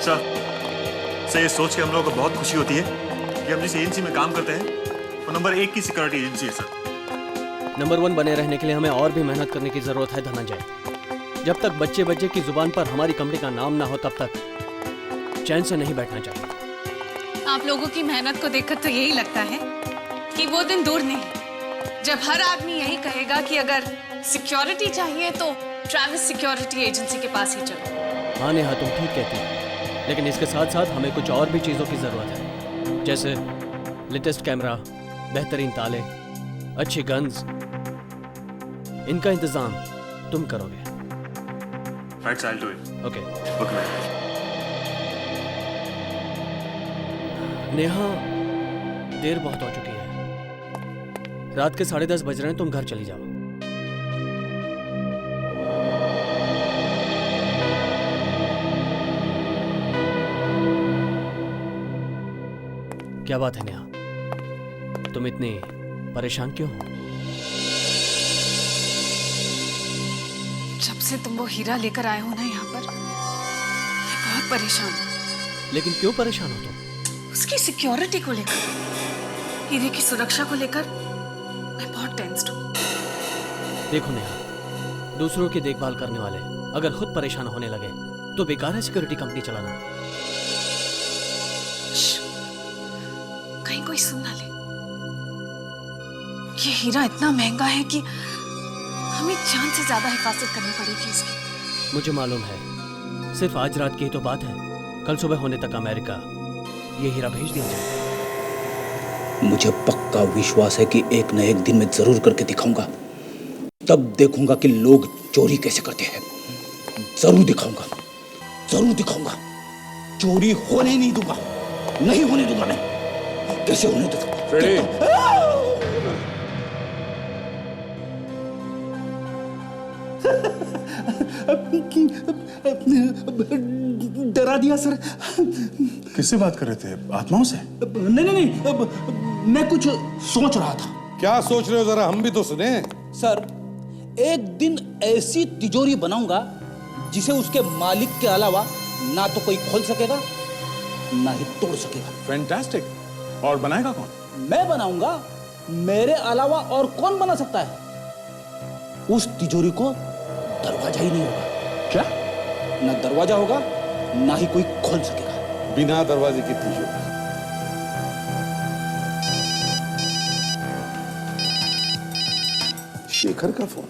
अच्छा, सर ये सोच के हम लोगों को बहुत खुशी होती है कि हम जिस एजेंसी में काम करते हैं वो नंबर 1 की सिक्योरिटी एजेंसी है सर। नंबर 1 बने रहने के लिए हमें और भी मेहनत करने की जरूरत है धनंजय। जब तक बच्चे बच्चे की जुबान पर हमारी कंपनी का नाम ना हो तब तक चैन से नहीं बैठना चाहिए। आप लोगों की मेहनत को देखकर तो यही लगता है कि वो दिन दूर नहीं जब हर आदमी यही कहेगा कि अगर सिक्योरिटी चाहिए तो ट्रैविस सिक्योरिटी एजेंसी के पास ही चलो। हाँ नेहा, तुम ठीक कहती हो, लेकिन इसके साथ साथ हमें कुछ और भी चीजों की जरूरत है, जैसे लेटेस्ट कैमरा, बेहतरीन ताले, अच्छी गन्स। इनका इंतजाम तुम करोगे। Right, I will do it. Okay. Okay. Neha, देर बहुत हो चुकी है, रात के 10:30 बज रहे हैं, तुम घर चली जाओ। क्या बात है नेहा, तुम इतनी परेशान क्यों हो? जब से तुम वो हीरा लेकर आए हो ना यहाँ पर, मैं बहुत परेशान हूँ। लेकिन क्यों परेशान हो तुम? उसकी सिक्योरिटी को लेकर, हीरे की सुरक्षा को लेकर मैं बहुत टेंस्ड हूँ। देखो नेहा, दूसरों की देखभाल करने वाले अगर खुद परेशान होने लगे तो बेकार है सिक्योरिटी कंपनी चलाना। कहीं कोई सुन ना ले। ये हीरा इतना महंगा है कि हमें जान से ज्यादा हिफाजत करनी पड़ेगी इसकी। मुझे मालूम है, सिर्फ आज रात की ही तो बात है, कल सुबह होने तक अमेरिका ये हीरा भेज दिया जाए। मुझे पक्का विश्वास है कि एक न एक दिन मैं जरूर करके दिखाऊंगा। तब देखूंगा कि लोग चोरी कैसे करते हैं। जरूर दिखाऊंगा, जरूर दिखाऊंगा। चोरी होने नहीं दूंगा, नहीं होने दूंगा मैं। कैसे होने दूंगा? डरा दिया सर। किससे बात कर रहे थे? आत्माओं से? नहीं, मैं कुछ सोच रहा था। क्या सोच रहे हो, जरा हम भी तो सुने। सर, एक दिन ऐसी तिजोरी बनाऊंगा जिसे उसके मालिक के अलावा ना तो कोई खोल सकेगा ना ही तोड़ सकेगा। फैंटास्टिक। और बनाएगा कौन? मैं बनाऊंगा, मेरे अलावा और कौन बना सकता है? उस तिजोरी को दरवाजा ही नहीं होगा। क्या? ना दरवाजा होगा ना ही कोई खोल सकेगा। बिना दरवाजे की तिजोरी। शेखर का फोन।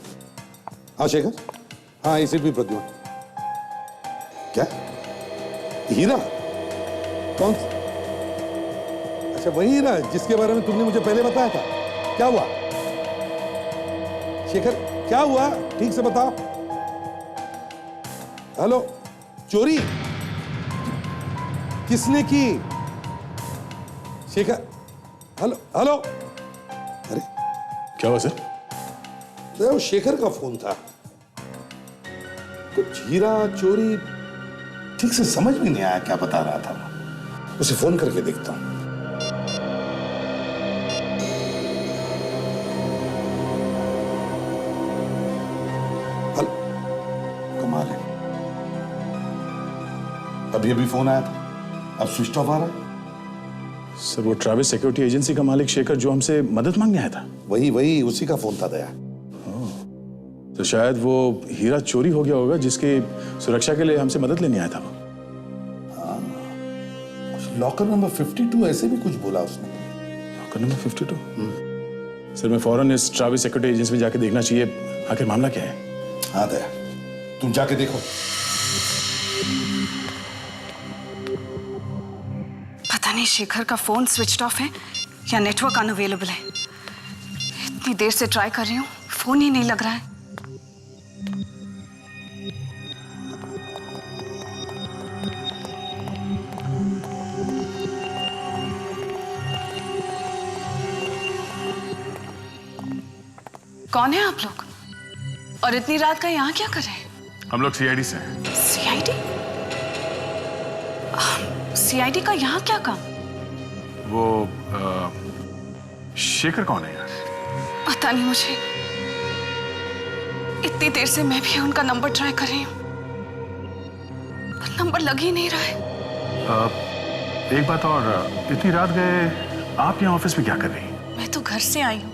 हाँ शेखर, हाँ इसे भी प्रद्युमन। क्या? हीरा? कौन? अच्छा वही हीरा जिसके बारे में तुमने मुझे पहले बताया था। क्या हुआ शेखर, क्या हुआ? ठीक से बताओ। हेलो, चोरी किसने की? Shekhar, hello hello. अरे क्या हुआ सर? वो शेखर का फोन था। कुछ हीरा चोरी ठीक से समझ में नहीं आया क्या बता रहा था। उसे फोन करके देखता हूं। हेलो, कमाल है, अभी अभी फोन आया था, अब स्विच ऑफ आ रहा है। सर वो ट्रैविस सिक्योरिटी एजेंसी का मालिक शेखर जो हमसे मदद मांगने आया था। वही उसी का फोन था दया। तो शायद वो हीरा चोरी हो गया होगा जिसकी सुरक्षा के लिए हमसे मदद लेने आया था वो। लॉकर नंबर 52 ऐसे भी कुछ बोला उसने। Locker number 52? सर मैं फौरन इस ट्रैविस सिक्योरिटी एजेंसी में जाके देखना चाहिए, आखिर मामला क्या है। हाँ दया, तुम जाके देखो। पता नहीं शेखर का फोन स्विच्ड ऑफ है या नेटवर्क अनअवेलेबल है। इतनी देर से ट्राई कर रही हूँ, फोन ही नहीं लग रहा है। कौन है आप लोग? और इतनी रात का यहाँ क्या कर रहे हैं? हम लोग सीआईडी से हैं। सीआईडी? सीआईडी का यहाँ क्या काम? वो शेखर कौन है यार? पता नहीं मुझे। इतनी देर से मैं भी उनका नंबर ट्राई कर रही हूँ, पर नंबर लग ही नहीं रहा है। एक बात और, इतनी रात गए आप यहाँ ऑफिस में क्या कर रही हैं? मैं तो घर से आई हूँ।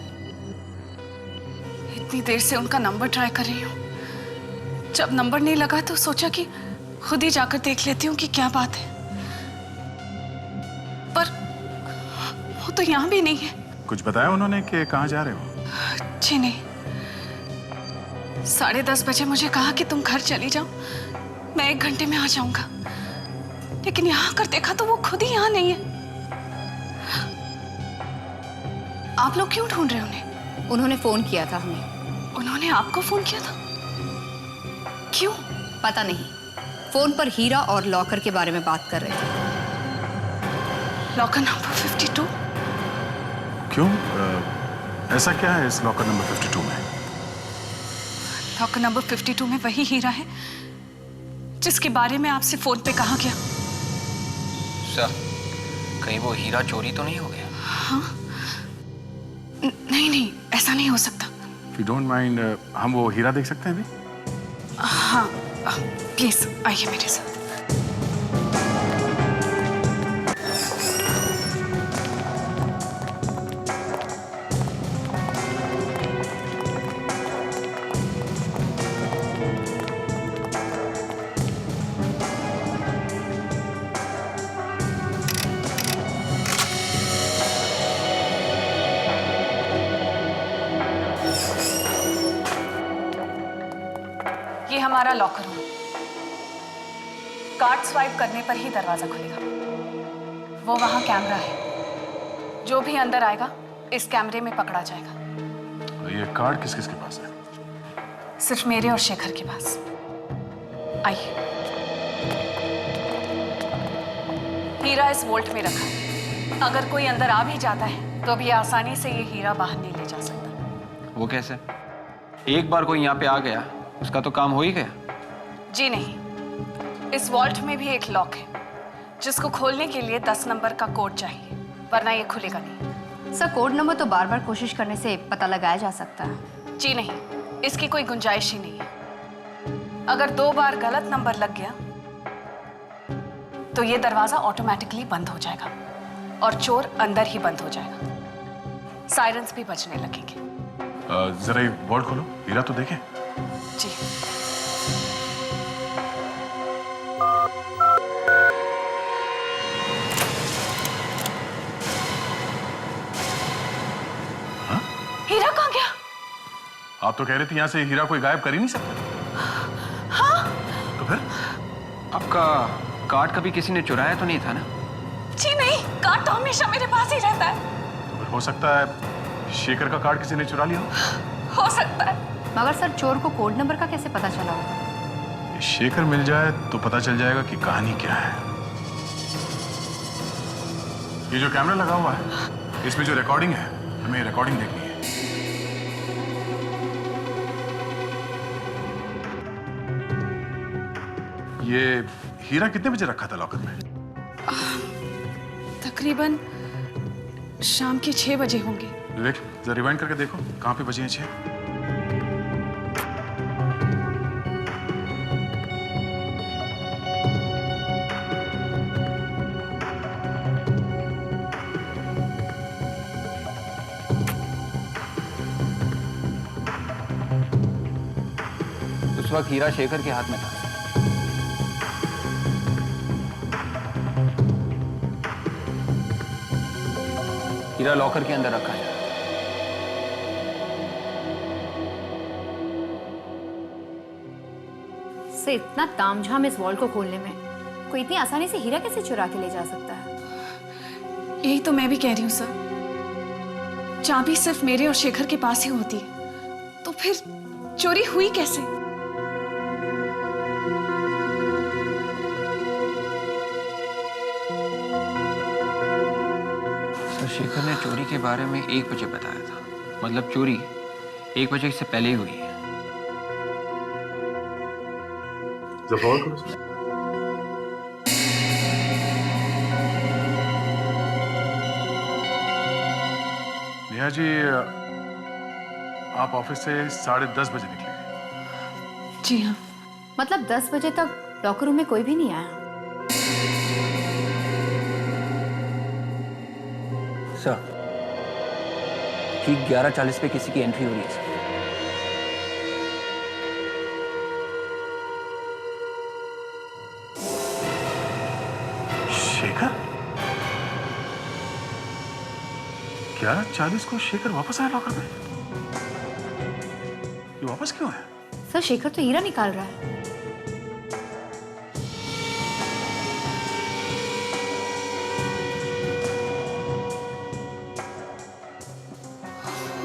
इतनी देर से उनका नंबर ट्राई कर रही हूँ। जब नंबर नहीं लगा तो सोचा कि खुद ही जाकर देख लेती हूँ कि क्या बात है, पर वो तो यहाँ भी नहीं है। कुछ बताया उन्होंने कि कहाँ जा रहे हो? जी नहीं, 10:30 बजे मुझे कहा कि तुम घर चली जाओ, मैं 1 घंटे में आ जाऊंगा। लेकिन यहाँ आकर देखा तो वो खुद ही यहाँ नहीं है। आप लोग क्यों ढूंढ रहे हो उन्हें? उन्होंने फोन किया था हमें। उन्होंने आपको फोन किया था? क्यों? पता नहीं, फोन पर हीरा और लॉकर के बारे में बात कर रहे थे। Locker number 52? क्यों? ऐसा क्या है इस लॉकर नंबर 52 में? लॉकर नंबर 52 में वही हीरा है जिसके बारे में आपसे फोन पे कहा गया। सर, कहीं वो हीरा चोरी तो नहीं हो गया? हाँ? नहीं नहीं, ऐसा नहीं हो सकता। If you don't mind, हम वो हीरा देख सकते हैं अभी? हाँ, प्लीज आइए मेरे साथ। ये हमारा लॉकर रूम। कार्ड स्वाइप करने पर ही दरवाजा खुलेगा। वो वहां कैमरा है, जो भी अंदर आएगा इस कैमरे में पकड़ा जाएगा। ये कार्ड किस किस के पास है? सिर्फ मेरे और शेखर के पास। आइए। हीरा इस वोल्ट में रखा है। अगर कोई अंदर आ भी जाता है तो भी आसानी से ये हीरा बाहर नहीं ले जा सकता। वो कैसे? एक बार कोई यहाँ पे आ गया, उसका तो काम हो ही गया। जी नहीं, इस वॉल्ट में भी एक लॉक है जिसको खोलने के लिए 10 नंबर का कोड चाहिए, वरना ये खुलेगा नहीं। सर, कोड नंबर तो बार बार कोशिश करने से पता लगाया जा सकता है। जी नहीं, इसकी कोई गुंजाइश ही नहीं है। अगर 2 बार गलत नंबर लग गया तो ये दरवाजा ऑटोमेटिकली बंद हो जाएगा और चोर अंदर ही बंद हो जाएगा। सायरन्स भी बजने लगेंगे। जरा ये वॉल्ट खोलो, हीरा तो देखें। जी। हीरा कहाँ गया? आप तो कह रही थी यहाँ से हीरा कोई गायब कर ही नहीं सकता। हाँ? तो फिर? आपका कार्ड कभी किसी ने चुराया तो नहीं था ना? जी नहीं, कार्ड तो हमेशा मेरे पास ही रहता है। तो फिर हो सकता है शेखर का कार्ड किसी ने चुरा लिया हो। हो सकता है। मगर सर, चोर को कोड नंबर का कैसे पता चला होगा? शेखर मिल जाए तो पता चल जाएगा कि कहानी क्या है। ये जो कैमरा लगा हुआ है, इसमें जो रिकॉर्डिंग है, हमें रिकॉर्डिंग देखनी है। ये हीरा कितने बजे रखा था लॉकर में? तकरीबन शाम के 6 बजे होंगे। विवेक, जरा रिवाइंड करके देखो कहाँ पे बजे हैं 6। उस वक्त हीरा शेखर के हाथ में था। हीरा लॉकर के अंदर रखा है। से इतना तामझाम इस वॉल्ट को खोलने में, कोई इतनी आसानी से हीरा कैसे चुरा के ले जा सकता है? यही तो मैं भी कह रही हूँ सर। चाबी सिर्फ मेरे और शेखर के पास ही होती है, तो फिर चोरी हुई कैसे? सर, शेखर ने चोरी के बारे में 1 बजे बताया था। मतलब चोरी 1 बजे से पहले ही हुई है। नेहा जी, आप ऑफिस से 10:30 बजे निकले। जी हाँ। मतलब 10 बजे तक लॉकर रूम में कोई भी नहीं आया? सर, ठीक 11:40 पे किसी की एंट्री हो रही है सर। शेखर 11:40 को शेखर वापस आया लॉकर में। ये वापस क्यों है? सर शेखर तो हीरा निकाल रहा है।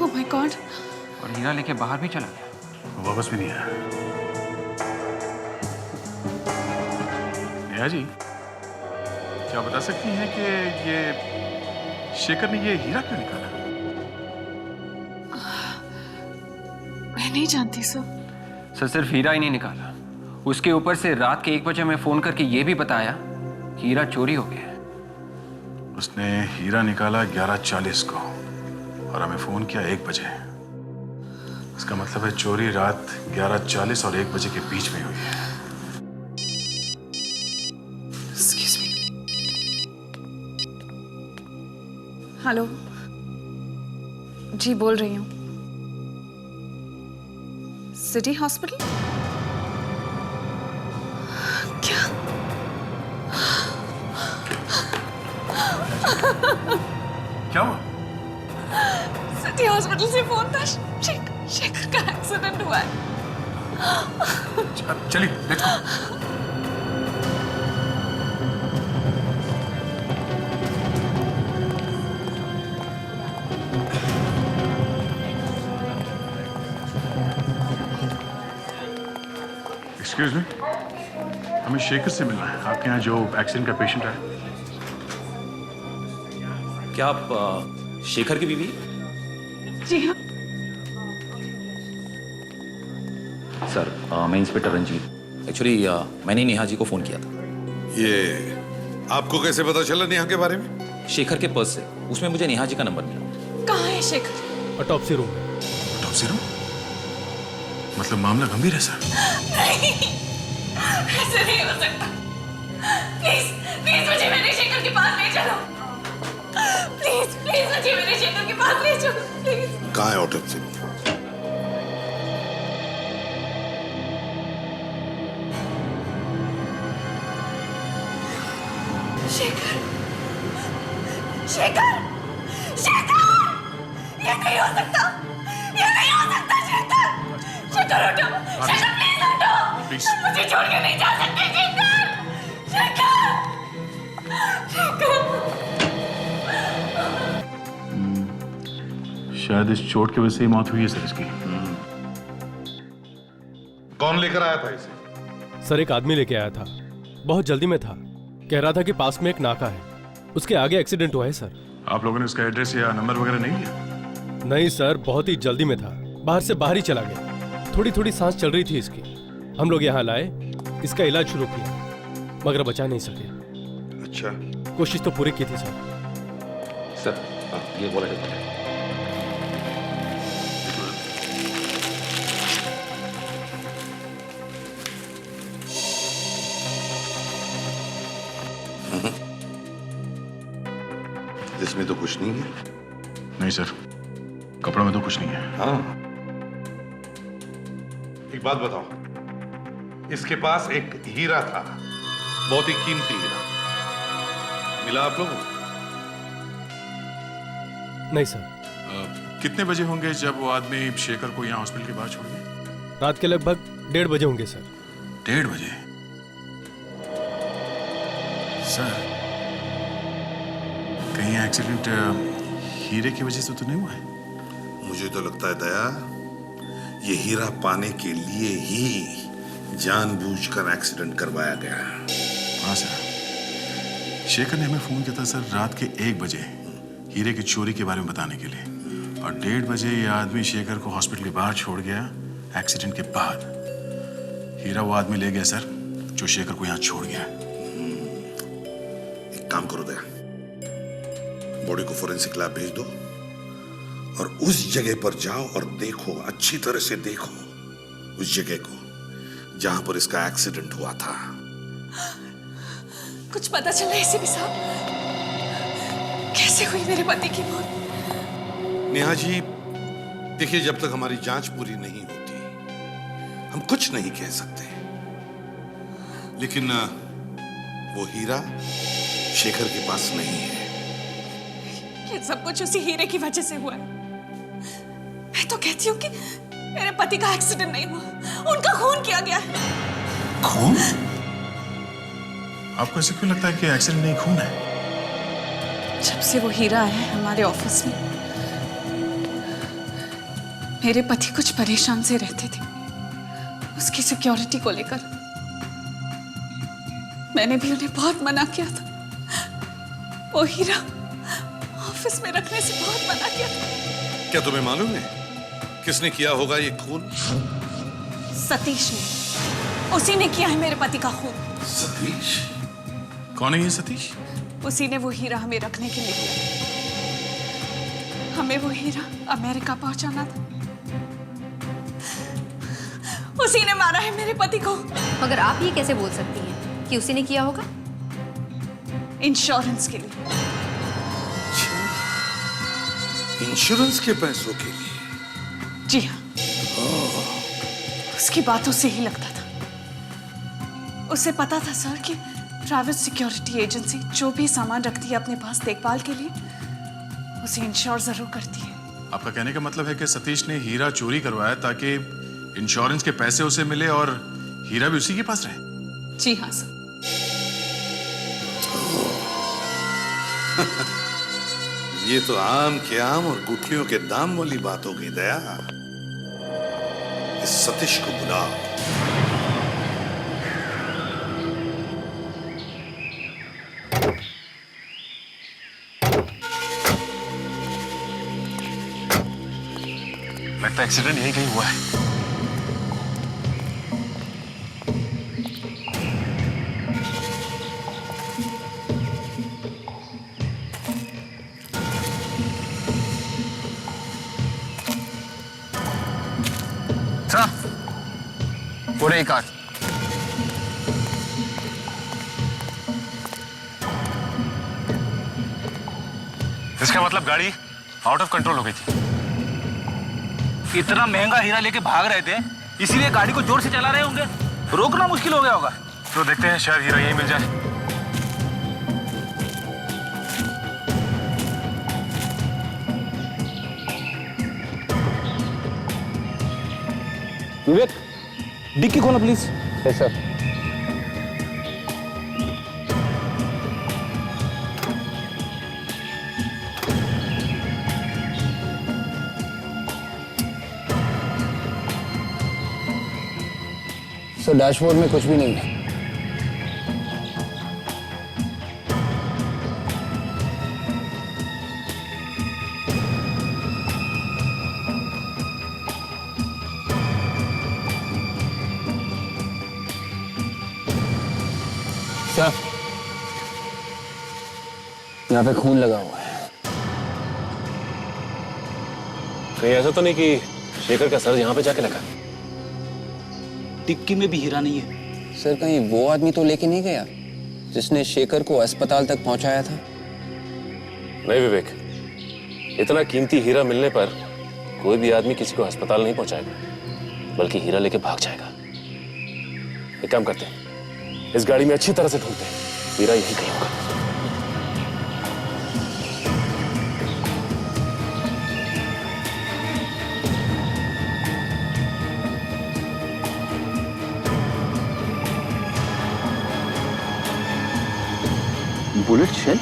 Oh my God. और हीरा लेके बाहर भी चला गया। वो वापस भी नहीं आया। नेहा जी, क्या बता सकती हैं कि ये शेखर ने ये हीरा क्यों निकाला? मैं नहीं जानती सर। सर सिर्फ हीरा ही नहीं निकाला, उसके ऊपर से रात के 1 बजे में फोन करके ये भी बताया कि हीरा चोरी हो गया है। उसने हीरा निकाला 11:40 को और हमें फोन किया 1 बजे। इसका मतलब है चोरी रात 11:40 और 1 बजे के बीच में हुई है। Excuse me. हेलो जी, बोल रही हूँ। City hospital? क्या? क्या हुआ? सिटी हॉस्पिटल से फोन था। शेखर का एक्सीडेंट हुआ है। चलिए लेट्स गो। एक्सक्यूज मी, हमें शेखर से मिलना है। आपके यहाँ जो एक्सीडेंट का पेशेंट है। क्या आप शेखर की बीवी? जी हाँ। सर मैं इंस्पेक्टर रंजीत। एक्चुअली मैंने नेहा जी को फोन किया था। ये आपको कैसे पता चला नेहा के बारे में? शेखर के पर्स से, उसमें मुझे नेहा जी का नंबर मिला। कहाँ है Shekhar? Autopsy room. Autopsy room? मतलब मामला गंभीर है सर। नहीं, ऐसे नहीं हो सकता। प्लीज प्लीज मुझे मेरे शेखर के पास ले चलो। प्लीज प्लीज मुझे मेरे शेखर के पास ले चलो प्लीज। कहाँ है ऑटोप्सी? शेखर शेखर शेखर, ये नहीं हो सकता, ये नहीं हो सकता। शेखर शेखर उठो, शेखर प्लीज उठो। प्लीज। मुझे छोड़ के नहीं जा सकते शेखर। शेखर शेखर। शायद इस चोट की वजह से ही मौत हुई है सर इसकी। कौन लेकर आया था इसे? सर एक आदमी लेके आया था, बहुत जल्दी में था। कह रहा था कि पास में एक नाका है, उसके आगे एक्सीडेंट हुआ है सर। आप लोगों ने उसका एड्रेस या नंबर वगैरह नहीं लिया? नहीं सर, बहुत ही जल्दी में था, बाहर से बाहर ही चला गया। थोड़ी थोड़ी सांस चल रही थी इसकी। हम लोग यहाँ लाए, इसका इलाज शुरू किया, मगर बचा नहीं सके। अच्छा, कोशिश तो पूरी की थी सर। सर ये बोला इसमें तो कुछ नहीं है। नहीं सर, कपड़ों में तो कुछ नहीं है। हाँ, एक बात बताओ, इसके पास एक हीरा था, बहुत ही कीमती हीरा, मिला आप लोगों को? नहीं सर। कितने बजे होंगे जब वो आदमी शेखर को यहाँ हॉस्पिटल के बाहर छोड़ गया? रात के लगभग 1:30 बजे होंगे सर। 1:30 बजे? सर कहीं एक्सीडेंट हीरे की वजह से तो नहीं हुआ है? मुझे तो लगता है दया, ये हीरा पाने के लिए ही जानबूझकर एक्सीडेंट करवाया गया। हाँ सर, शेखर ने हमें फोन किया था सर रात के 1 बजे हीरे की चोरी के बारे में बताने के लिए, और 1:30 बजे ये आदमी शेखर को हॉस्पिटल के बाहर छोड़ गया एक्सीडेंट के बाद। हीरा वो आदमी ले गया सर जो शेखर को यहाँ छोड़ गया। एक काम करो दया, बॉडी को फोरेंसिक लैब भेज दो और उस जगह पर जाओ और देखो, अच्छी तरह से देखो उस जगह को जहां पर इसका एक्सीडेंट हुआ था। कुछ पता चला एसीपी साहब? कैसे कैसे हुई मेरे पति की मौत? नेहा जी, देखिए, जब तक हमारी जांच पूरी नहीं होती हम कुछ नहीं कह सकते, लेकिन वो हीरा शेखर के पास नहीं है। ये सब कुछ उसी हीरे की वजह से हुआ है। मैं तो कहती हूँ कि मेरे पति का एक्सीडेंट नहीं हुआ, उनका खून किया गया है। खून? आपको ऐसे क्यों लगता है कि एक्सीडेंट नहीं, खून है? जब से वो हीरा आया है हमारे ऑफिस में, मेरे पति कुछ परेशान से रहते थे उसकी सिक्योरिटी को लेकर। मैंने भी उन्हें बहुत मना किया था, वो हीरा ऑफिस में रखने से बहुत मना किया था। क्या तुम्हें मालूम है किसने किया होगा ये खून? सतीश ने, उसी ने किया है मेरे पति का खून। सतीश? कौन है ये सतीश? उसी ने वो हीरा हमें रखने के लिए दिया। हमें वो हीरा अमेरिका पहुंचाना था, उसी ने मारा है मेरे पति को। मगर आप ये कैसे बोल सकती हैं कि उसी ने किया होगा? इंश्योरेंस के लिए। इंश्योरेंस के पैसों के लिए? जी हाँ, उसकी बातों से ही लगता था। उसे पता था सर कि ट्रैवल सिक्योरिटी एजेंसी जो भी सामान रखती है अपने पास देखभाल के लिए, उसे इंश्योर जरूर करती है। आपका कहने का मतलब है कि सतीश ने हीरा चोरी करवाया ताकि इंश्योरेंस के पैसे उसे मिले और हीरा भी उसी के पास रहे? जी हाँ सर। ये तो आम के आम और गुठलियों के दाम वाली बात हो गई दया। इस सतीश को बुलाओ। लगता है एक्सीडेंट यहीं कहीं हुआ है। पूरे कार। इसका मतलब गाड़ी आउट ऑफ कंट्रोल हो गई थी। इतना महंगा हीरा लेके भाग रहे थे, इसीलिए गाड़ी को जोर से चला रहे होंगे, रोकना मुश्किल हो गया होगा। तो देखते हैं, शायद हीरा यहीं मिल जाए। विवेक, डिक्की खोलो प्लीज। सर। सर, डैशबोर्ड में कुछ भी नहीं है। सर, यहाँ पे खून लगा हुआ है। कहीं ऐसा तो नहीं कि शेखर का सर यहाँ पे जाके लगा? टिक्की में भी हीरा नहीं है। सर, कहीं वो आदमी तो लेके नहीं गया जिसने शेखर को अस्पताल तक पहुंचाया था? नहीं विवेक, इतना कीमती हीरा मिलने पर कोई भी आदमी किसी को अस्पताल नहीं पहुंचाएगा, बल्कि हीरा लेके भाग जाएगा। एक काम करते हैं, इस गाड़ी में अच्छी तरह से ढूंढते हैं, हीरा यही कहीं होगा। Bullet shell?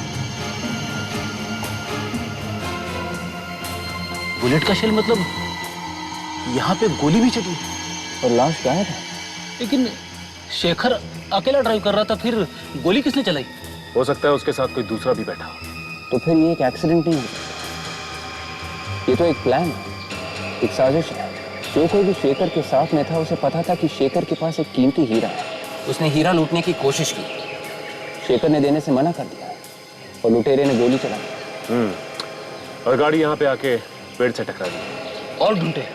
बुलेट का शेल मतलब यहाँ पे गोली भी चली और लाश गायब है। लेकिन शेखर अकेला ड्राइव कर रहा था, फिर गोली किसने चलाई? हो सकता है उसके साथ कोई दूसरा भी बैठा हो। तो फिर ये एक एक्सीडेंट नहीं है, ये तो एक प्लान है, एक साजिश है। जो कोई भी शेखर के साथ में था उसे पता था कि शेखर के पास एक कीमती हीरा है। उसने हीरा लूटने की कोशिश की, शेखर ने देने से मना कर दिया और लुटेरे ने गोली चला दी। और गाड़ी यहाँ पे आके पेड़ से टकरा दी। और ढूंढते,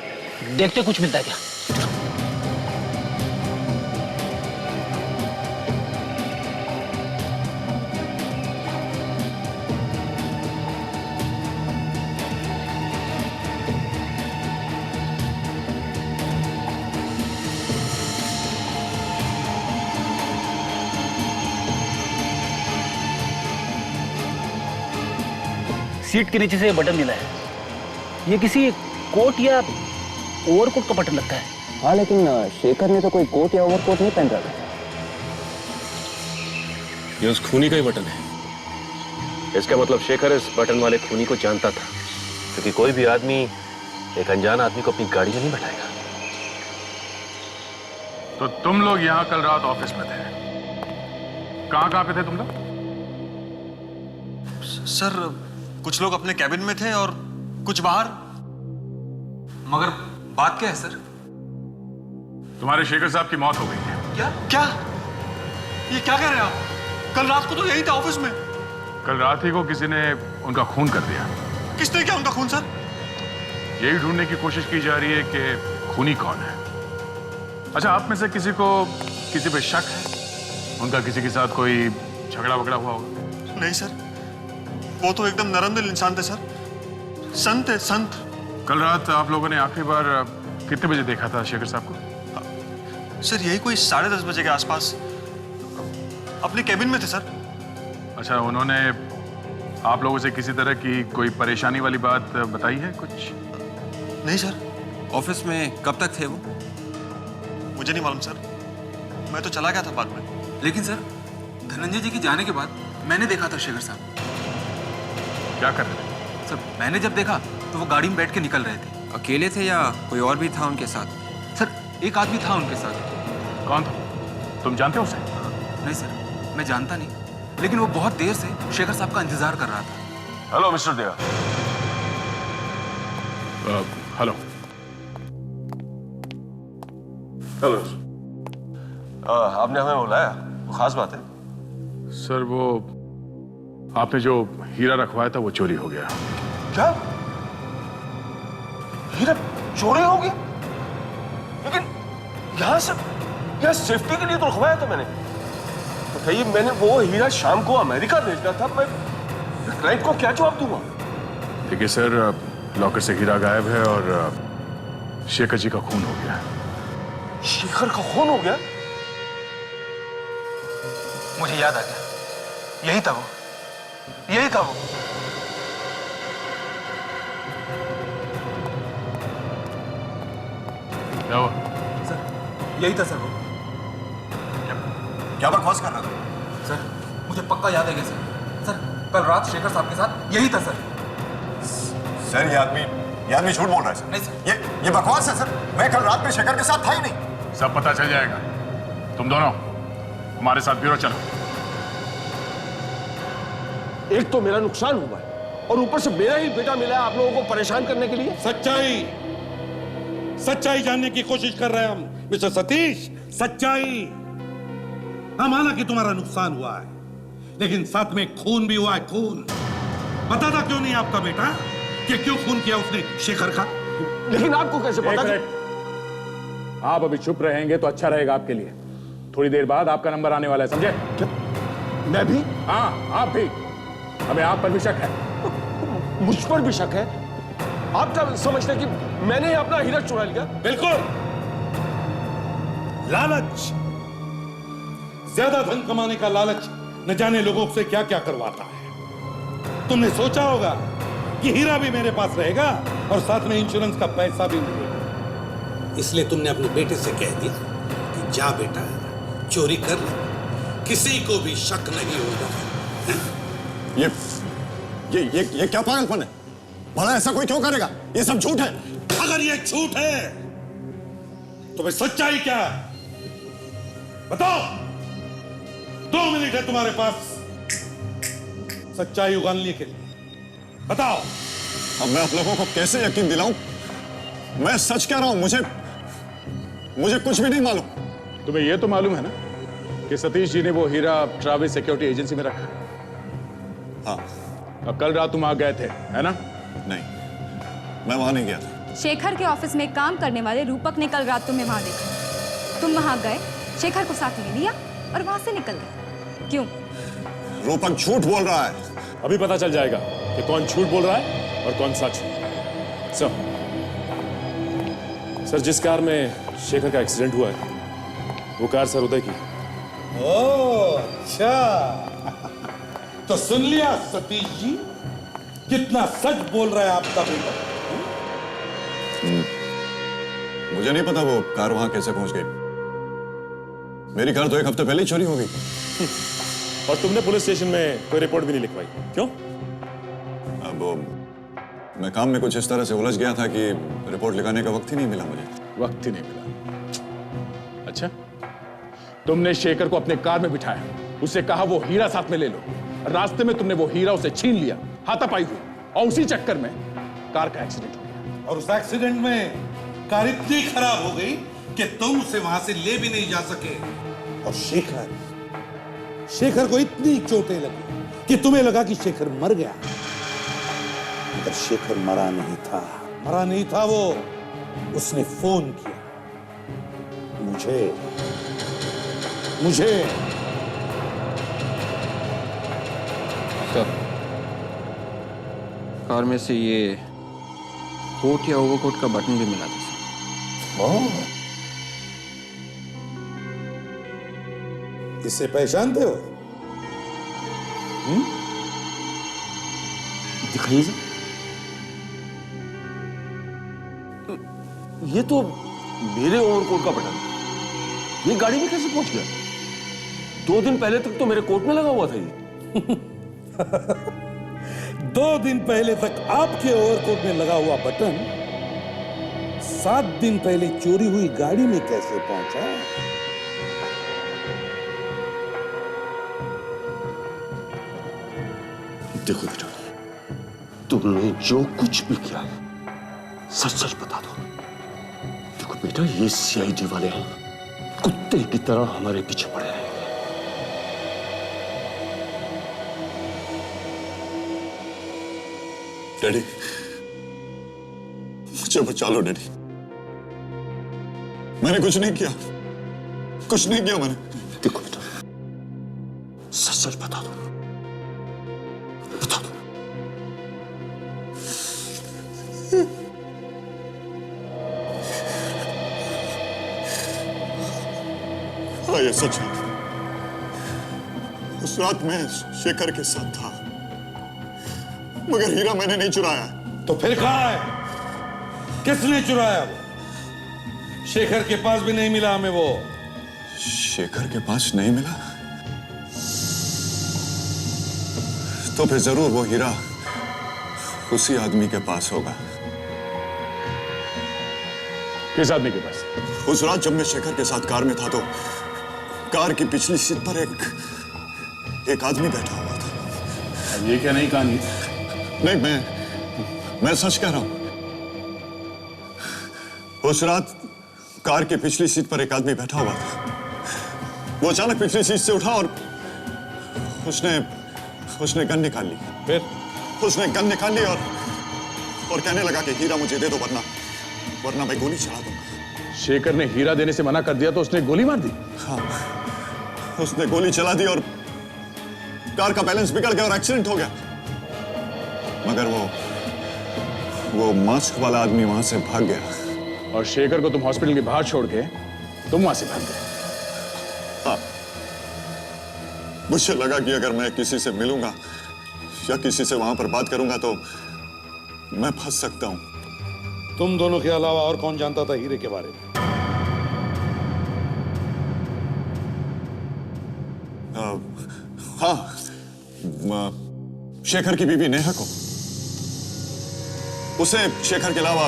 देखते कुछ मिलता है क्या। सीट के नीचे से ये बटन मिला है, ये किसी कोट या ओवरकोट का बटन लगता है। हाँ, लेकिन शेखर ने तो कोई कोट या ओवरकोट नहीं पहन रखा। ये उस खूनी का ही बटन है। इसका मतलब शेखर इस बटन वाले खूनी को जानता था, क्योंकि कोई भी आदमी एक अनजान आदमी को अपनी गाड़ी में नहीं बैठाएगा। तो तुम लोग यहाँ कल रात ऑफिस में थे, कहाँ पे थे तुम लोग? सर कुछ लोग अपने कैबिन में थे और कुछ बाहर। मगर बात क्या है सर? तुम्हारे शेखर साहब की मौत हो गई है। क्या क्या ये क्या कह रहे हैं आप? कल रात को तो यही था ऑफिस में। कल रात ही को किसी ने उनका खून कर दिया। किसने किया उनका खून सर? यही ढूंढने की कोशिश की जा रही है कि खूनी कौन है। अच्छा, आप में से किसी को किसी पे शक है? उनका किसी के साथ कोई झगड़ा वगड़ा हुआ होगा? नहीं सर, वो तो एकदम नरम दिल इंसान थे सर, संत है संत। कल रात आप लोगों ने आखिरी बार कितने बजे देखा था शेखर साहब को? सर यही कोई 10:30 बजे के आसपास अपने कैबिन में थे सर। अच्छा, उन्होंने आप लोगों से किसी तरह की कोई परेशानी वाली बात बताई है कुछ? नहीं सर। ऑफिस में कब तक थे वो? मुझे नहीं मालूम सर, मैं तो चला गया था बाद में। लेकिन सर, धनंजय जी के जाने के बाद मैंने देखा था शेखर साहब। क्या कर रहे थे? सर मैंने जब देखा तो वो गाड़ी में बैठ के निकल रहे थे। अकेले थे या कोई और भी था उनके साथ? सर एक आदमी था उनके साथ। कौन था? तुम जानते हो उसे? नहीं सर, मैं जानता नहीं, लेकिन वो बहुत देर से शेखर साहब का इंतजार कर रहा था। हेलो मिस्टर देवा। Hello hello. आपने हमें बुलाया, वो खास बात है? सर, वो आपने जो हीरा रखवाया था वो चोरी हो गया। क्या? हीरा चोरी हो गया? लेकिन यहाँ सेफ्टी के लिए तो रखवाया था मैंने। बताइए, मैंने वो हीरा शाम को अमेरिका भेजना था, मैं क्लाइंट को क्या जवाब दूंगा? देखिए सर, लॉकर से हीरा गायब है और शेखर जी का खून हो गया। शेखर का खून हो गया? मुझे याद आ गया, यही था वो, यही था वो। क्या हुआ? सर यही था सर वो। क्या बकवास कर रहा था? सर मुझे पक्का याद है सर। सर कल रात शेखर साहब के साथ यही था सर। सर ये आदमी झूठ बोल रहा है सर। नहीं सर, ये बकवास है सर। मैं कल रात में शेखर के साथ था ही नहीं। सब पता चल जाएगा। तुम दोनों हमारे साथ ब्यूरो चलो। एक तो मेरा नुकसान हुआ है और ऊपर से मेरा ही बेटा मिला है आप लोगों को परेशान करने के लिए। सच्चाई जानने की कोशिश कर रहे हैं हम मिस्टर सतीश। सच्चाई। हाँ, माना कि तुम्हारा नुकसान हुआ है, लेकिन साथ में खून भी हुआ है। खून पता था क्यों नहीं आपका बेटा कि क्यों खून किया उसने शेखर का? लेकिन आपको कैसे पता? आप अभी चुप रहेंगे तो अच्छा रहेगा आपके लिए। थोड़ी देर बाद आपका नंबर आने वाला है, समझे? मैं भी? हाँ, आप भी। हमें आप पर भी शक है। मुझ पर भी शक है? आप क्या समझते हैं कि मैंने ही अपना हीरा चुरा लिया? बिल्कुल। लालच, ज्यादा धन कमाने का लालच न जाने लोगों से क्या क्या करवाता है। तुमने सोचा होगा कि हीरा भी मेरे पास रहेगा और साथ में इंश्योरेंस का पैसा भी मिलेगा, इसलिए तुमने अपने बेटे से कह दिया कि जा बेटा, चोरी कर ले, किसी को भी शक नहीं होगा। ये क्या पागलपन है? भला ऐसा कोई क्यों करेगा? ये सब झूठ है। अगर ये झूठ है तो भाई सच्चाई क्या है? बताओ। 2 मिनट है तुम्हारे पास सच्चाई उगलने के लिए। बताओ। अब मैं आप लोगों को कैसे यकीन दिलाऊं? मैं सच कह रहा हूं, मुझे कुछ भी नहीं मालूम। तुम्हें यह तो मालूम है ना कि सतीश जी ने वो हीरा ट्रैवल्स सिक्योरिटी एजेंसी में रखा? हाँ। अब कल रात तुम आ गए थे, है ना? नहीं, मैं वहां नहीं गया था। शेखर के ऑफिस में काम करने वाले रूपक ने कल रात तुम्हें वहां देखा। तुम वहां गए, शेखर को साथ ले लिया और वहां से निकल गए। क्यों? रूपक झूठ बोल रहा है। अभी पता चल जाएगा कि कौन झूठ बोल रहा है और कौन सच। सर, जिस कार में शेखर का एक्सीडेंट हुआ है वो कार सर उदय की। ओह, अच्छा। तो सुन लिया सतीश जी कितना सच बोल रहा है आपका बेटा? मुझे नहीं पता वो कार वहां कैसे पहुंच गई। मेरी कार तो 1 हफ्ते पहले ही चोरी हो गई। और तुमने पुलिस स्टेशन में कोई रिपोर्ट भी नहीं लिखवाई, क्यों? अब मैं काम में कुछ इस तरह से उलझ गया था कि रिपोर्ट लिखाने का वक्त ही नहीं मिला मुझे। वक्त ही नहीं मिला। अच्छा, तुमने शेखर को अपने कार में बिठाया, उसे कहा वो हीरा साथ में ले लो। रास्ते में तुमने वो हीरा उसे छीन लिया, हाथापाई हुई, और उसी चक्कर में कार का एक्सीडेंट हो गया। और उस एक्सीडेंट में कार इतनी खराब हो गई कि तुम उसे वहां से ले भी नहीं जा सके। और शेखर को इतनी चोटें लगी कि तुम्हें लगा कि शेखर मर गया, मगर शेखर मरा नहीं था वो। उसने फोन किया मुझे। सर, कार में से ये कोट या ओवरकोट का बटन भी मिला था सर। इससे पहचानते हो? दिखाइए सर। ये तो मेरे ओवरकोट का बटन, ये गाड़ी में कैसे पहुंच गया? 2 दिन पहले तक तो मेरे कोट में लगा हुआ था ये। 2 दिन पहले तक आपके ओवरकोट में लगा हुआ बटन 7 दिन पहले चोरी हुई गाड़ी में कैसे पहुंचा? देखो बेटा, तुमने जो कुछ भी किया सच सच बता दो। देखो बेटा, ये सीआईडी वाले कुत्ते की तरह हमारे पीछे पड़े हैं। डैडी, मुझे बचा लो डैडी। मैंने कुछ नहीं किया मैंने। देखो बेटा, सच सच बता दो। हाँ, ये सच है। उस रात मैं शेखर के साथ था, मगर हीरा मैंने नहीं चुराया। तो फिर कहाँ है? किसने चुराया? वो शेखर के पास भी नहीं मिला हमें। वो शेखर के पास नहीं मिला तो फिर जरूर वो हीरा उसी आदमी के पास होगा। किस आदमी के पास? उस रात जब मैं शेखर के साथ कार में था तो कार की पिछली सीट पर एक आदमी बैठा हुआ था। ये क्या नई कहानी? नहीं, मैं सच कह रहा हूं। उस रात कार की पिछली सीट पर एक आदमी बैठा हुआ था। वो अचानक पिछली सीट से उठा और उसने गन निकाल ली। फिर उसने गन निकाल ली और कहने लगा कि हीरा मुझे दे दो, वरना मैं गोली चला दूंगा। शेखर ने हीरा देने से मना कर दिया तो उसने गोली मार दी? हाँ, उसने गोली चला दी और कार का बैलेंस बिगड़ गया और एक्सीडेंट हो गया। मगर वो मास्क वाला आदमी वहां से भाग गया। और शेखर को तुम हॉस्पिटल के बाहर छोड़ के तुम वहां से भाग गए? हाँ, मुझे लगा कि अगर मैं किसी से मिलूंगा या किसी से वहां पर बात करूंगा तो मैं फंस सकता हूं। तुम दोनों के अलावा और कौन जानता था हीरे के बारे में? हाँ, शेखर की बीवी नेहा को। उसे शेखर के अलावा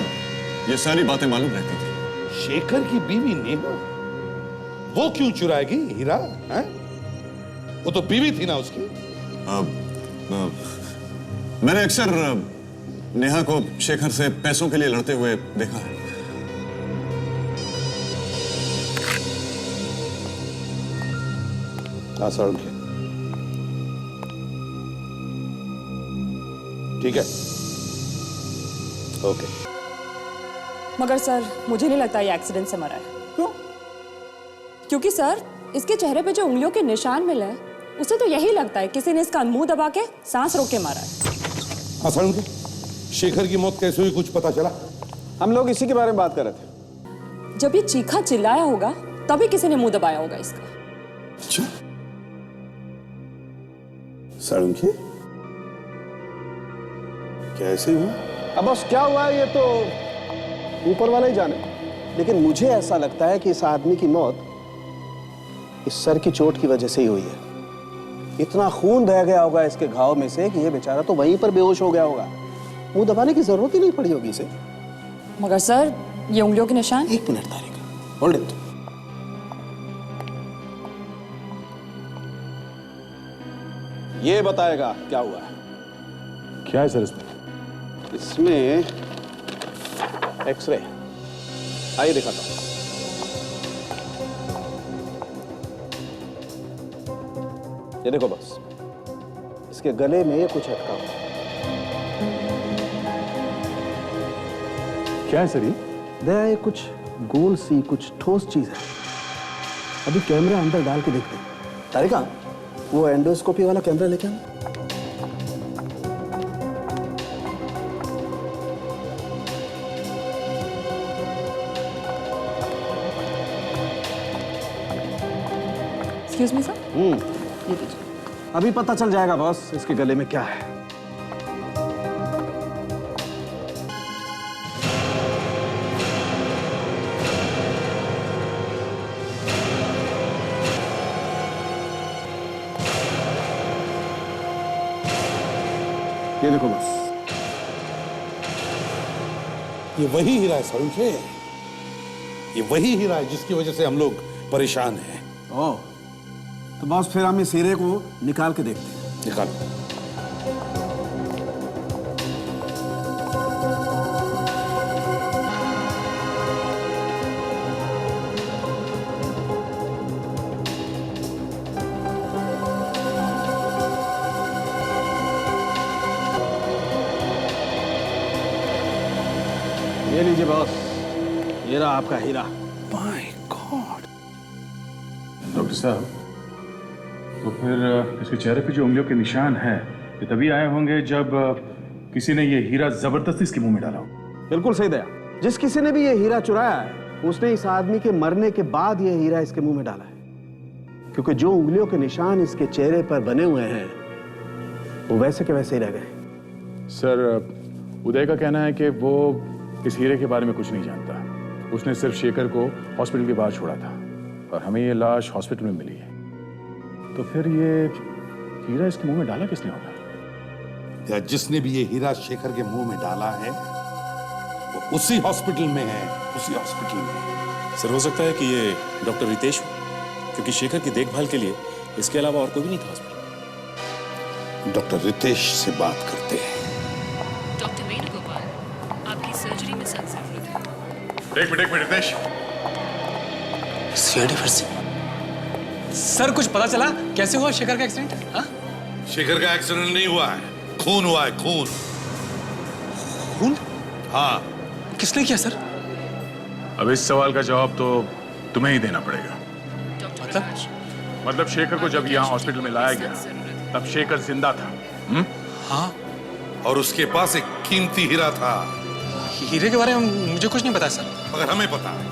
ये सारी बातें मालूम रहती थी। शेखर की बीवी नेहा? वो क्यों चुराएगी हीरा? हैं? वो तो बीवी थी ना उसकी। मैंने अक्सर नेहा को शेखर से पैसों के लिए लड़ते हुए देखा है। ठीक है, ओके। मगर सर, मुझे नहीं लगता ये एक्सीडेंट से मरा है। क्यों? क्योंकि सर, इसके चेहरे पे जो उंगलियों के निशान मिले हैं, उसे तो यही लगता है किसी ने इसका मुंह दबा के सांस रोक के मारा है। शेखर की मौत कैसे हुई, कुछ पता चला? हम लोग इसी के बारे में बात कर रहे थे। जब ये चीखा चिल्लाया होगा तभी किसी ने मुंह दबाया होगा इसका। अच्छा, साळुंखे, क्या ऐसे ही हुआ? अब बस क्या हुआ ये तो ऊपर वाला ही जाने, लेकिन मुझे ऐसा लगता है कि इस आदमी की मौत इस सर की चोट की वजह से ही हुई है। इतना खून बह गया होगा इसके घाव में से कि ये बेचारा तो वहीं पर बेहोश हो गया होगा। मुंह दबाने की जरूरत ही नहीं पड़ी होगी इसे। मगर सर, ये उंगलियों के निशान। एक मिनट तारिका, होल्ड इट। ये बताएगा क्या हुआ है। क्या है सर इसमें? इसमें एक्सरे। आइए दिखाता हूं। ये देखो बस, इसके गले में कुछ अटका हुआ है। क्या है सर ये? दया, ये कुछ गोल सी कुछ ठोस चीज है। अभी कैमरा अंदर डाल के देखते हैं। तारिका, वो एंडोस्कोपी वाला कैमरा लेके आना। Excuse me sir. ये लीजिए। अभी पता चल जाएगा बॉस इसके गले में क्या है। ये देखो बस, ये वही हीरा है सरुखे, ये वही हीरा है जिसकी वजह से हम लोग परेशान हैं। ओह, तो बॉस फिर हम इस हीरे को निकाल के देखते हैं। निकालो। ये लीजिए बॉस, ये रहा आपका हीरा। My God. डॉक्टर साहब, तो फिर इसके चेहरे पे जो उंगलियों के निशान हैं, ये तभी आए होंगे जब किसी ने ये हीरा जबरदस्ती इसके मुंह में डाला हो। बिल्कुल सही दया। जिस किसी ने भी ये हीरा चुराया है, उसने इस आदमी के मरने के बाद ये हीरा इसके मुंह में डाला है, क्योंकि जो उंगलियों के निशान इसके चेहरे पर बने हुए हैं वो वैसे के वैसे ही रह गए। सर, उदय का कहना है कि वो इस हीरे के बारे में कुछ नहीं जानता। उसने सिर्फ शेखर को हॉस्पिटल के बाहर छोड़ा था और हमें ये लाश हॉस्पिटल में मिली है। तो फिर ये हीरा इसके मुंह में डाला किसने होगा? या जिसने भी ये हीरा शेखर के मुंह में डाला है वो उसी हॉस्पिटल में है, उसी हॉस्पिटल में। सर, हो सकता है कि ये डॉक्टर रितेश हो, क्योंकि शेखर की देखभाल के लिए इसके अलावा और कोई भी नहीं था हॉस्पिटल। डॉक्टर रितेश से बात करते हैं। डॉक्टर वेणुगोपाल, आपकी सर्जरी में सख्त जरूरत है। एक मिनट रितेश। सीआईडी फिर से। सर, कुछ पता चला कैसे हुआ शेखर का एक्सीडेंट? हाँ? शेखर का एक्सीडेंट नहीं हुआ है, खून हुआ है, खून। खून? हाँ। किसने किया सर? अब इस सवाल का जवाब तो तुम्हें ही देना पड़ेगा। मतलब शेखर को जब यहाँ हॉस्पिटल में लाया गया तब शेखर जिंदा था। हाँ। और उसके पास एक कीमती हीरा था। हीरे के बारे में मुझे कुछ नहीं पता सर। मगर हमें पता है।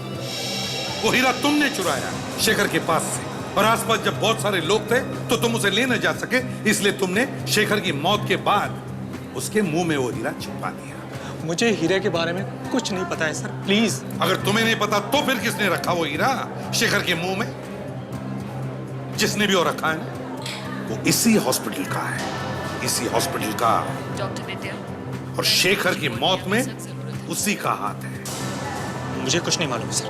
वो हीरा तुमने चुराया शेखर के पास से, और आसपास जब बहुत सारे लोग थे तो तुम उसे ले न जा सके, इसलिए तुमने शेखर की मौत के बाद उसके मुंह में वो हीरा छिपा दिया। मुझे हीरे के बारे में कुछ नहीं पता है सर, प्लीज। अगर तुम्हें नहीं पता तो फिर किसने रखा वो हीरा शेखर के मुंह में? जिसने भी वो रखा है वो इसी हॉस्पिटल का है, इसी हॉस्पिटल का। डॉक्टर विद्या, और शेखर की मौत में उसी का हाथ है। मुझे कुछ नहीं मालूम सर।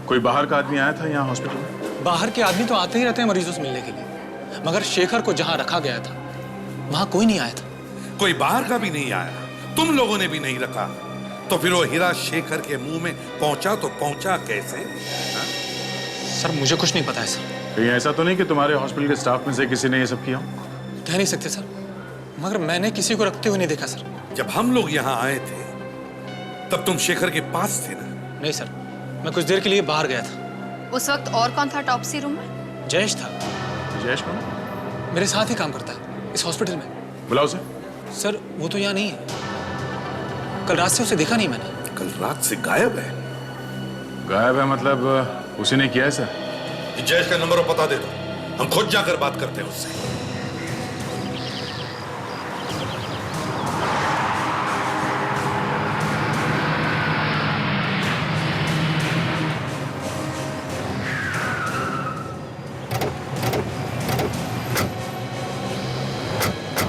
कोई बाहर का आदमी आया था यहाँ हॉस्पिटल में? बाहर के आदमी तो आते ही रहते हैं मरीजों से मिलने के लिए, मगर शेखर को जहाँ रखा गया था वहां कोई नहीं आया था। कोई बाहर का भी नहीं आया, तुम लोगों ने भी नहीं रखा, तो फिर वो हीरा शेखर के मुंह में पहुंचा तो पहुंचा कैसे? हा? सर, मुझे कुछ नहीं पता है सर। कहीं ऐसा तो नहीं कि तुम्हारे हॉस्पिटल के स्टाफ में से किसी ने ये सब किया? कह नहीं सकते सर, मगर मैंने किसी को रखते हुए नहीं देखा सर। जब हम लोग यहाँ आए थे तब तुम शेखर के पास थे ना? नहीं सर, मैं कुछ देर के लिए बाहर गया था। उस वक्त और कौन था टॉप्सी रूम में? जयेश था। जयेश कौन? मेरे साथ ही काम करता है इस हॉस्पिटल में। बुलाओ उसे। सर, वो तो यहाँ नहीं है, कल रात से उसे देखा नहीं मैंने। कल रात से गायब है? गायब है मतलब उसी ने किया है सर? जयेश का नंबर और पता दे दो, हम खुद जाकर बात करते हैं उससे।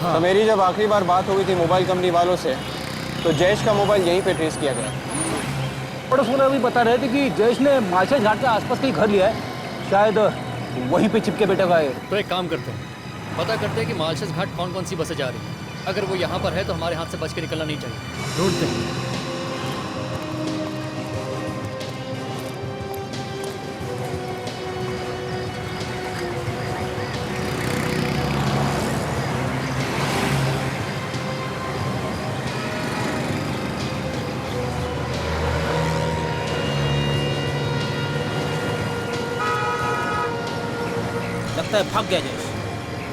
तो मेरी जब आखिरी बार बात हुई थी मोबाइल कंपनी वालों से, तो जयेश का मोबाइल यहीं पे ट्रेस किया गया। पड़ोस वाले भी बता रहे थे कि जयेश ने मालशेज घाट के आसपास कहीं घर लिया है, शायद वहीं पे चिपके बैठा हुआ है। तो एक काम करते हैं, पता करते हैं कि मालशेज घाट कौन कौन सी बसें जा रही हैं। अगर वो यहाँ पर है तो हमारे हाथ से बच के निकलना नहीं चाहिए। ढूंढते हैं। लगता है भाग गया जयेश।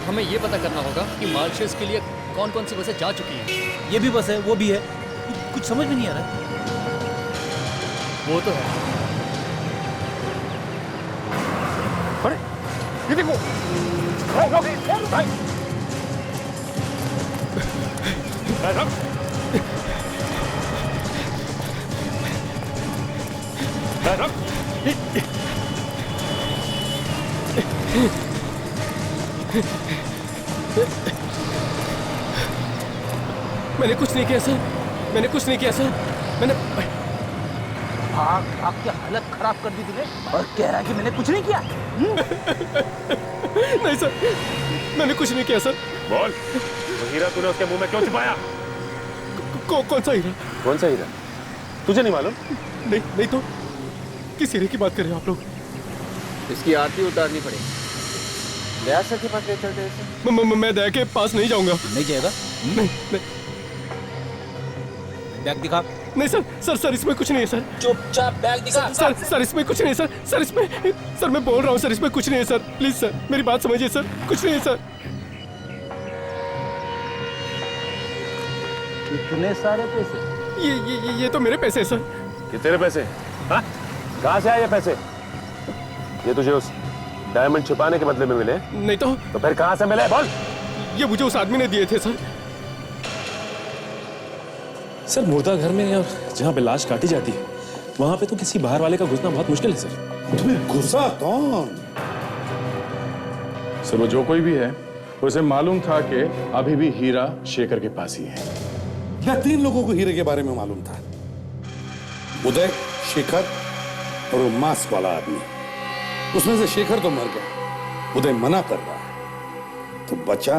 हमें ये पता करना होगा कि मालशेज के लिए कौन कौन सी बसें जा चुकी हैं। ये भी बस है, वो भी है, कुछ समझ में नहीं आ रहा। वो तो है। अरे ये देखो, मैंने कुछ नहीं किया सर, मैंने कुछ नहीं किया सर, मैंने भाग भाग के हालत खराब कर दी तूने और कह रहा है कि मैंने कुछ नहीं किया। नहीं सर, मैंने कुछ नहीं किया सर। बोल, वो हीरा तूने उसके मुंह में क्यों छुपाया? कौन सा हीरा? कौन सा हीरा? तुझे नहीं मालूम? नहीं तो किस हीरे की बात कर रहे हो आप लोग? इसकी आरती उतारनी पड़ेगी। दया सर के पास ले चलते हैं इसे। मैं दया के पास नहीं जाऊंगा। नहीं जाएगा? नहीं। बैग दिखा। नहीं सर इसमें कुछ नहीं है सर। चुपचाप बैग दिखा। सर इसमें कुछ नहीं है सर इसमें, सर मैं बोल रहा हूँ सर, इसमें कुछ नहीं है सर। प्लीज सर मेरी बात समझिए सर, कुछ नहीं है सर। इतने सारे पैसे? ये तो मेरे पैसे हैं सर। ये तेरे पैसे? हाँ? कहाँ से आए ये पैसे? ये तुझे उस डायमंड छुपाने के बदले में मिले? नहीं तो फिर कहाँ से मिले? बोल। ये मुझे उस आदमी ने दिए थे सर। सर मुर्दा घर में और जहाँ पे लाश काटी जाती है वहां पे तो किसी बाहर वाले का घुसना बहुत मुश्किल है सर। तुम्हें घुसा कौन? सर वो जो कोई भी है, उसे मालूम था कि अभी भी हीरा शेखर के पास ही है। या 3 लोगों को हीरे के बारे में मालूम था, उदय, शेखर और वो मास्क वाला आदमी। उसमें से शेखर तो मर गया, उदय मना कर रहा है, तो बचा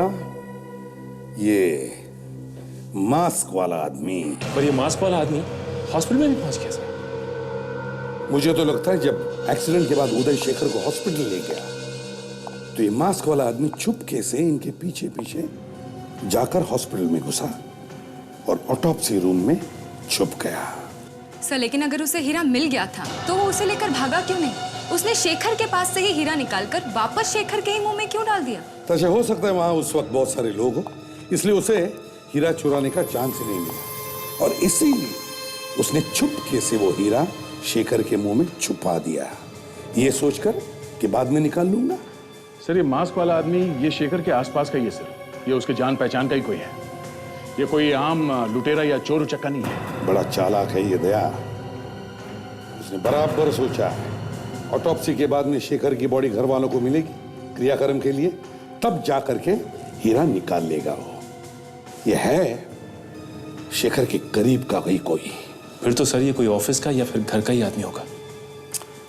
ये मास्क वाला आदमी। पर ये मास्क वाला आदमी हॉस्पिटल में भी पहुंच गया सर। मुझे तो लगता है जब एक्सीडेंट के बाद उदय शेखर को हॉस्पिटल ले गया तो ये मास्क वाला आदमी चुपके से इनके पीछे पीछे जाकर हॉस्पिटल में घुसा और ऑटोप्सी रूम में छुप गया। सर लेकिन अगर उसे हीरा मिल गया था तो वो उसे लेकर भागा क्यों नहीं? उसने शेखर के पास से ही हीरा निकालकर वापस शेखर के ही मुंह में क्यों डाल दिया? तो हो सकता है वहां उस वक्त बहुत सारे लोग हो, इसलिए उसे हीरा चुराने का चांस ही नहीं मिला और इसीलिए उसने चुपके से वो हीरा शेखर के मुंह में छुपा दिया, ये सोचकर कि बाद में निकाल लूंगा। सर ये मास्क वाला आदमी ये शेखर के आसपास का ही है सर। ये उसके जान पहचान का ही कोई है। ये कोई आम लुटेरा या चोर उचक्का नहीं है। बड़ा चालाक है ये दया, उसने बराबर सोचा है ऑटोप्सी के बाद में शेखर की बॉडी घर वालों को मिलेगी क्रियाक्रम के लिए, तब जा करके हीरा निकाल लेगा वो। ये है शेखर के करीब का ही कोई। फिर तो सर ये कोई ऑफिस का या फिर घर का ही आदमी होगा।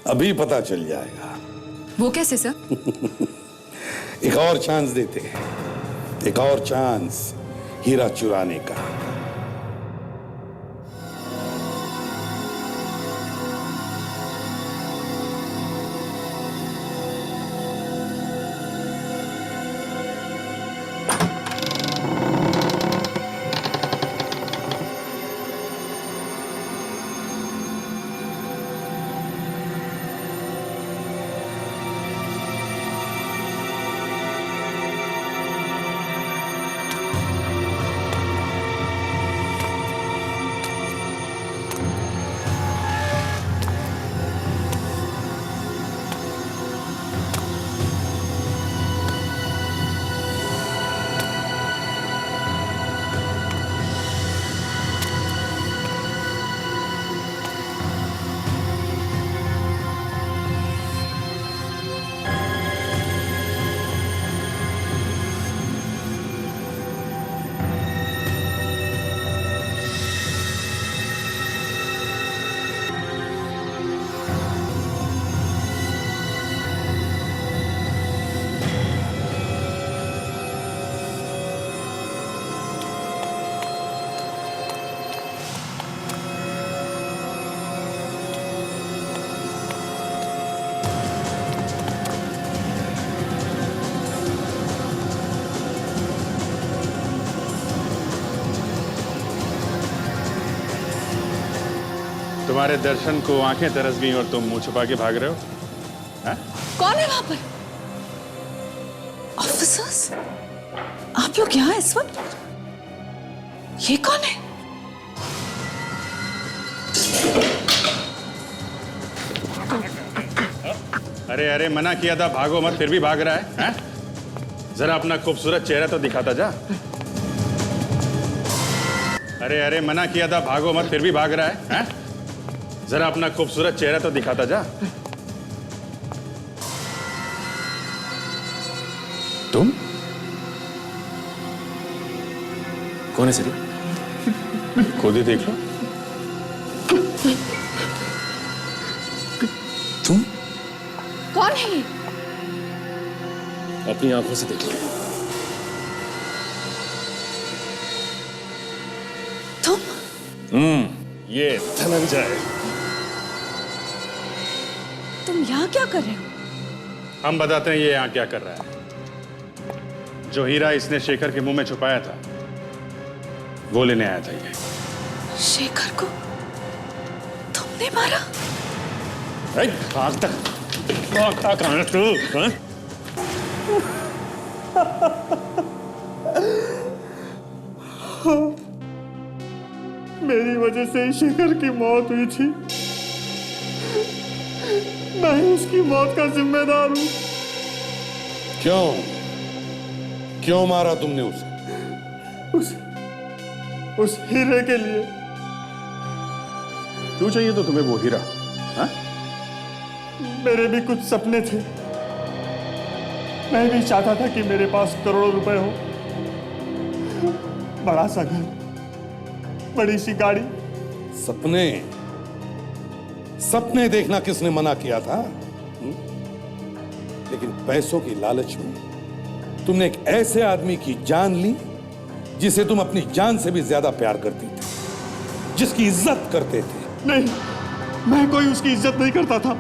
अभी पता चल जाएगा। वो कैसे सर? एक और चांस देते हैं, एक और चांस हीरा चुराने का। तुम्हारे दर्शन को आंखें तरस गई और तुम मुंह छुपा के भाग रहे हो? हैं? कौन है वहां पर? ऑफिसर्स, आप लोग यहाँ इस वक्त? ये कौन है? अरे अरे, मना किया था भागो मत, फिर भी भाग रहा है, हैं? जरा अपना खूबसूरत चेहरा तो दिखाता जा। अरे अरे, मना किया था भागो मत, फिर भी भाग रहा है, हैं? जरा अपना खूबसूरत चेहरा तो दिखाता जा। तुम कौन है सर? खुद ही देख लो। तुम कौन है ये? अपनी आंखों से देख लो। तुम? ये धनंजय। तुम यहाँ क्या कर रहे हो? हम बताते हैं ये यहाँ क्या कर रहा है। जो हीरा इसने शेखर के मुंह में छुपाया था वो लेने आया था ये। शेखर को तुमने मारा? भाग तक कहाँ है तू? हाँ? मेरी वजह से शेखर की मौत हुई थी। मैं ही उसकी मौत का जिम्मेदार हूं। क्यों मारा तुमने उसे? उस हीरे के लिए। क्यों चाहिए तो तुम्हें वो हीरा? हाँ? मेरे भी कुछ सपने थे। मैं भी चाहता था कि मेरे पास करोड़ों रुपए हो, बड़ा सा घर, बड़ी सी गाड़ी। सपने देखना किसने मना किया था? लेकिन पैसों की लालच में तुमने एक ऐसे आदमी की जान ली जिसे तुम अपनी जान से भी ज्यादा प्यार करती थी, जिसकी इज्जत करते थे। नहीं, मैं कोई उसकी इज्जत नहीं करता था।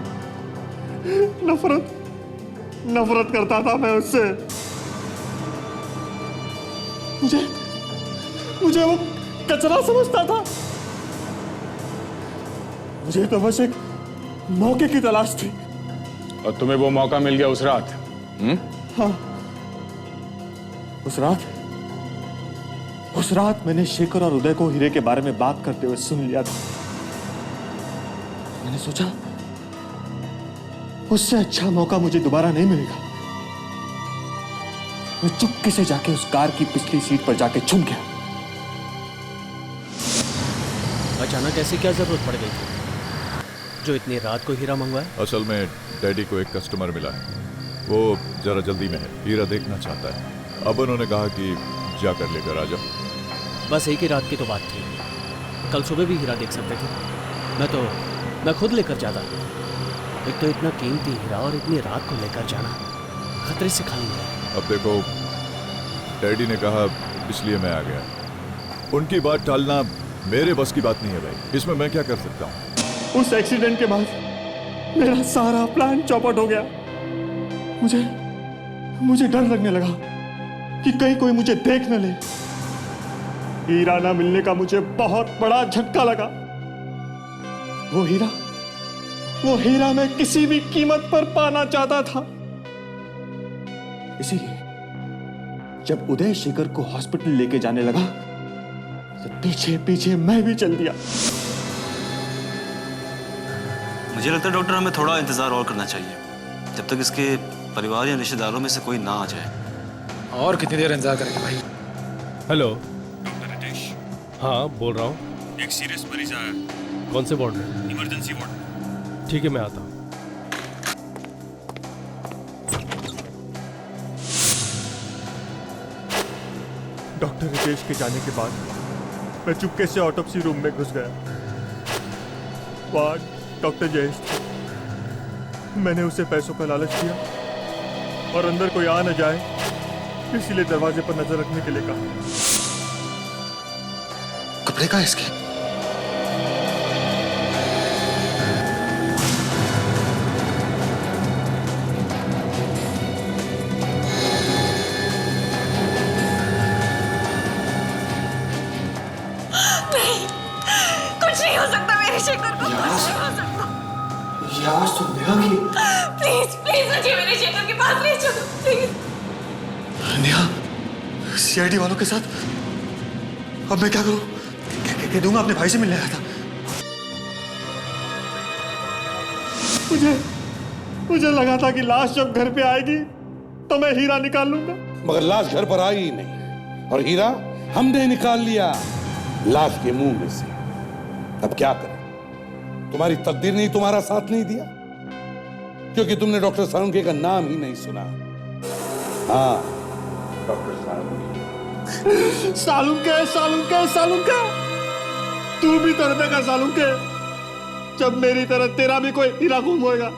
नफरत करता था मैं उससे। मुझे वो कचरा समझता था। मुझे तो बस एक मौके की तलाश थी। और तुम्हें वो मौका मिल गया उस रात? हाँ, उस रात मैंने शेखर और उदय को हीरे के बारे में बात करते हुए सुन लिया था। मैंने सोचा उससे अच्छा मौका मुझे दोबारा नहीं मिलेगा। मैं चुपके से जाके उस कार की पिछली सीट पर जाके छुप गया। अचानक ऐसी क्या जरूरत पड़ गई थी जो इतनी रात को हीरा मंगवाए? असल में डैडी को एक कस्टमर मिला है, वो जरा जल्दी में है, हीरा देखना चाहता है। अब उन्होंने कहा कि जाकर लेकर आ जाओ। बस एक ही रात की तो बात थी, कल सुबह भी हीरा देख सकते थे। मैं खुद लेकर जाता। एक तो इतना कीमती हीरा और इतनी रात को लेकर जाना खतरे से खाली है। अब देखो, डैडी ने कहा इसलिए मैं आ गया। उनकी बात टालना मेरे बस की बात नहीं है भाई, इसमें मैं क्या कर सकता हूँ? उस एक्सीडेंट के बाद मेरा सारा प्लान चौपट हो गया। मुझे डर लगने लगा कि कहीं कोई मुझे देख न ले। हीरा ना मिलने का मुझे बहुत बड़ा झटका लगा। वो हीरा मैं किसी भी कीमत पर पाना चाहता था। इसीलिए जब उदय शेखर को हॉस्पिटल लेके जाने लगा तो पीछे पीछे मैं भी चल दिया। मुझे लगता है डॉक्टर, हमें थोड़ा इंतजार और करना चाहिए जब तक इसके परिवार या रिश्तेदारों में से कोई ना आ जाए। और कितनी देर इंतजार करेंगे भाई? Hello, doctor Ritesh. हाँ बोल रहा हूँ। एक सीरियस मरीज आया है। कौन से वार्ड में? Emergency ward. ठीक है, मैं आता हूँ। डॉक्टर रितेश के जाने के बाद मैं चुपके से ऑटोप्सी रूम में घुस गया। वहां डॉक्टर जयेश थे। मैंने उसे पैसों का लालच दिया और अंदर कोई आ न जाए इसीलिए दरवाजे पर नजर रखने के लिए कहा। कपड़े का इसके? नहीं, कुछ नहीं हो सकता मेरे शेखर को। ये आवाज तो नेहा की। प्लीज प्लीज मुझे मेरे शेखर के पास ले चलो प्लीज। नेहा, सीआईडी वालों के साथ अब मैं क्या करूं? कह दूंगा अपने भाई से मिलने आया था। मुझे लगा था कि लाश जब घर पे आएगी तो मैं हीरा निकाल लूंगा, मगर लाश घर पर आई ही नहीं और हीरा हमने निकाल लिया लाश के मुंह में से। अब क्या करें? तुम्हारी तकदीर ने तुम्हारा साथ नहीं दिया, क्योंकि तुमने डॉक्टर सालुंके का नाम ही नहीं सुना। हाँ, डॉक्टर सालुंके। सालुंके तू भी तरबे का सालुंके, जब मेरी तरह तेरा भी कोई हीरा गुम होएगा।